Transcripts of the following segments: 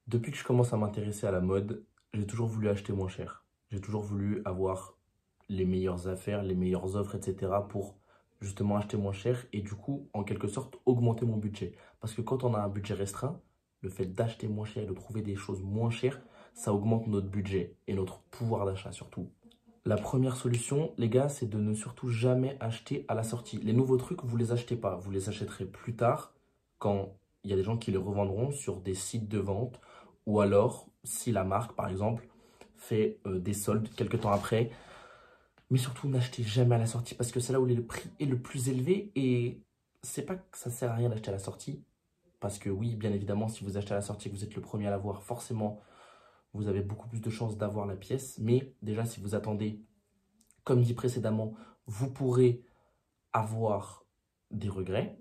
Depuis que je commence à m'intéresser à la mode, j'ai toujours voulu acheter moins cher. J'ai toujours voulu avoir les meilleures affaires, les meilleures offres, etc. pour justement acheter moins cher et du coup, en quelque sorte, augmenter mon budget. Parce que quand on a un budget restreint, le fait d'acheter moins cher et de trouver des choses moins chères, ça augmente notre budget et notre pouvoir d'achat surtout. La première solution, les gars, c'est de ne surtout jamais acheter à la sortie. Les nouveaux trucs, vous les achetez pas. Vous les achèterez plus tard quand il y a des gens qui les revendront sur des sites de vente ou alors si la marque, par exemple, fait des soldes quelques temps après. Mais surtout, n'achetez jamais à la sortie parce que c'est là où le prix est le plus élevé et c'est pas que ça sert à rien d'acheter à la sortie. Parce que oui, bien évidemment, si vous achetez à la sortie, que vous êtes le premier à l'avoir, forcément, vous avez beaucoup plus de chances d'avoir la pièce. Mais déjà, si vous attendez comme dit précédemment, vous pourrez avoir des regrets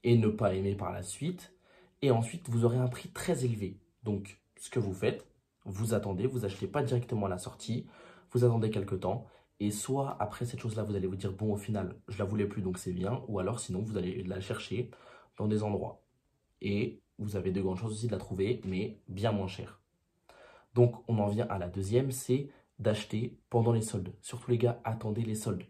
et ne pas aimer par la suite. Et ensuite, vous aurez un prix très élevé. Donc, ce que vous faites, vous attendez, vous achetez pas directement à la sortie, vous attendez quelques temps. Et soit après cette chose-là, vous allez vous dire, bon, au final, je la voulais plus, donc c'est bien. Ou alors, sinon, vous allez la chercher dans des endroits. Et vous avez de grandes chances aussi de la trouver, mais bien moins cher. Donc, on en vient à la deuxième, c'est d'acheter pendant les soldes. Surtout les gars, attendez les soldes.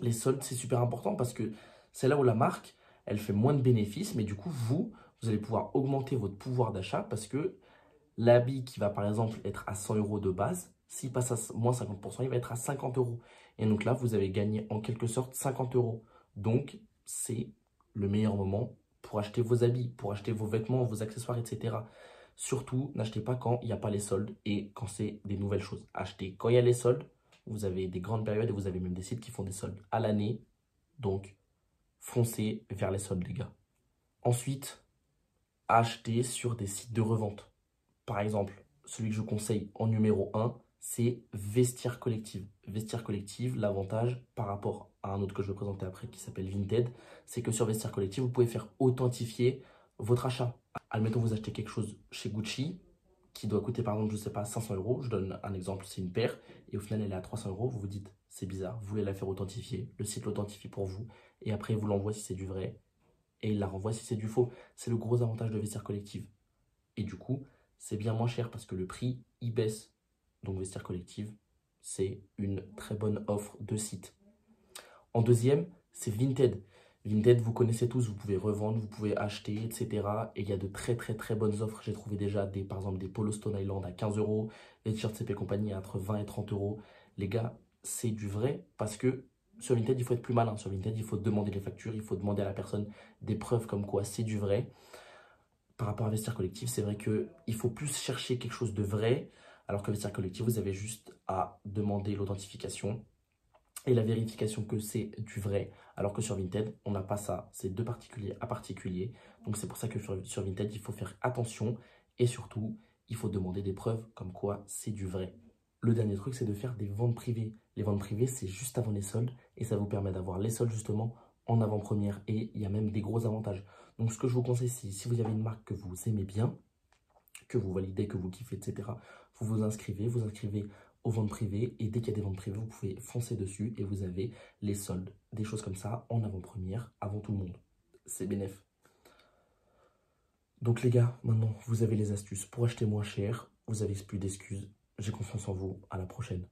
Les soldes, c'est super important parce que c'est là où la marque, elle fait moins de bénéfices, mais du coup, vous allez pouvoir augmenter votre pouvoir d'achat parce que l'habit qui va par exemple être à 100 euros de base, s'il passe à moins 50%, il va être à 50 euros. Et donc là, vous avez gagné en quelque sorte 50 euros. Donc, c'est le meilleur moment pour acheter vos habits, pour acheter vos vêtements, vos accessoires, etc. Surtout, n'achetez pas quand il n'y a pas les soldes et quand c'est des nouvelles choses. Achetez quand il y a les soldes. Vous avez des grandes périodes et vous avez même des sites qui font des soldes à l'année. Donc, foncez vers les soldes, les gars. Ensuite, achetez sur des sites de revente. Par exemple, celui que je conseille en numéro un, c'est Vestiaire Collective. Vestiaire Collective, l'avantage par rapport à un autre que je vais présenter après qui s'appelle Vinted, c'est que sur Vestiaire Collective, vous pouvez faire authentifier votre achat. Admettons, vous achetez quelque chose chez Gucci qui doit coûter par exemple, je ne sais pas, 500 euros. Je donne un exemple, c'est une paire et au final, elle est à 300 euros. Vous vous dites, c'est bizarre, vous voulez la faire authentifier. Le site l'authentifie pour vous et après, il vous l'envoie si c'est du vrai et il la renvoie si c'est du faux. C'est le gros avantage de Vestiaire Collective. Et du coup, c'est bien moins cher parce que le prix, il baisse. Donc Vestiaire Collective, c'est une très bonne offre de site. En deuxième, c'est Vinted. Vinted, vous connaissez tous, vous pouvez revendre, vous pouvez acheter, etc. Et il y a de très très très bonnes offres. J'ai trouvé déjà par exemple des polos Stone Island à 15 euros, les t-shirts CP Company à entre 20 et 30 euros. Les gars, c'est du vrai parce que sur Vinted, il faut être plus malin. Sur Vinted, il faut demander les factures, il faut demander à la personne des preuves comme quoi c'est du vrai. Par rapport à Vestiaire Collectif, c'est vrai qu'il faut plus chercher quelque chose de vrai, alors que Vestiaire Collectif, vous avez juste à demander l'authentification et la vérification que c'est du vrai, alors que sur Vinted, on n'a pas ça. C'est de particulier à particulier. Donc c'est pour ça que sur Vinted, il faut faire attention et surtout, il faut demander des preuves comme quoi c'est du vrai. Le dernier truc, c'est de faire des ventes privées. Les ventes privées, c'est juste avant les soldes et ça vous permet d'avoir les soldes justement en avant-première et il y a même des gros avantages. Donc ce que je vous conseille, c'est si vous avez une marque que vous aimez bien, que vous validez, que vous kiffez, etc., vous inscrivez aux ventes privées et dès qu'il y a des ventes privées, vous pouvez foncer dessus et vous avez les soldes, des choses comme ça en avant-première, avant tout le monde. C'est bénéf. Donc les gars, maintenant, vous avez les astuces pour acheter moins cher, vous avez plus d'excuses. J'ai confiance en vous, à la prochaine.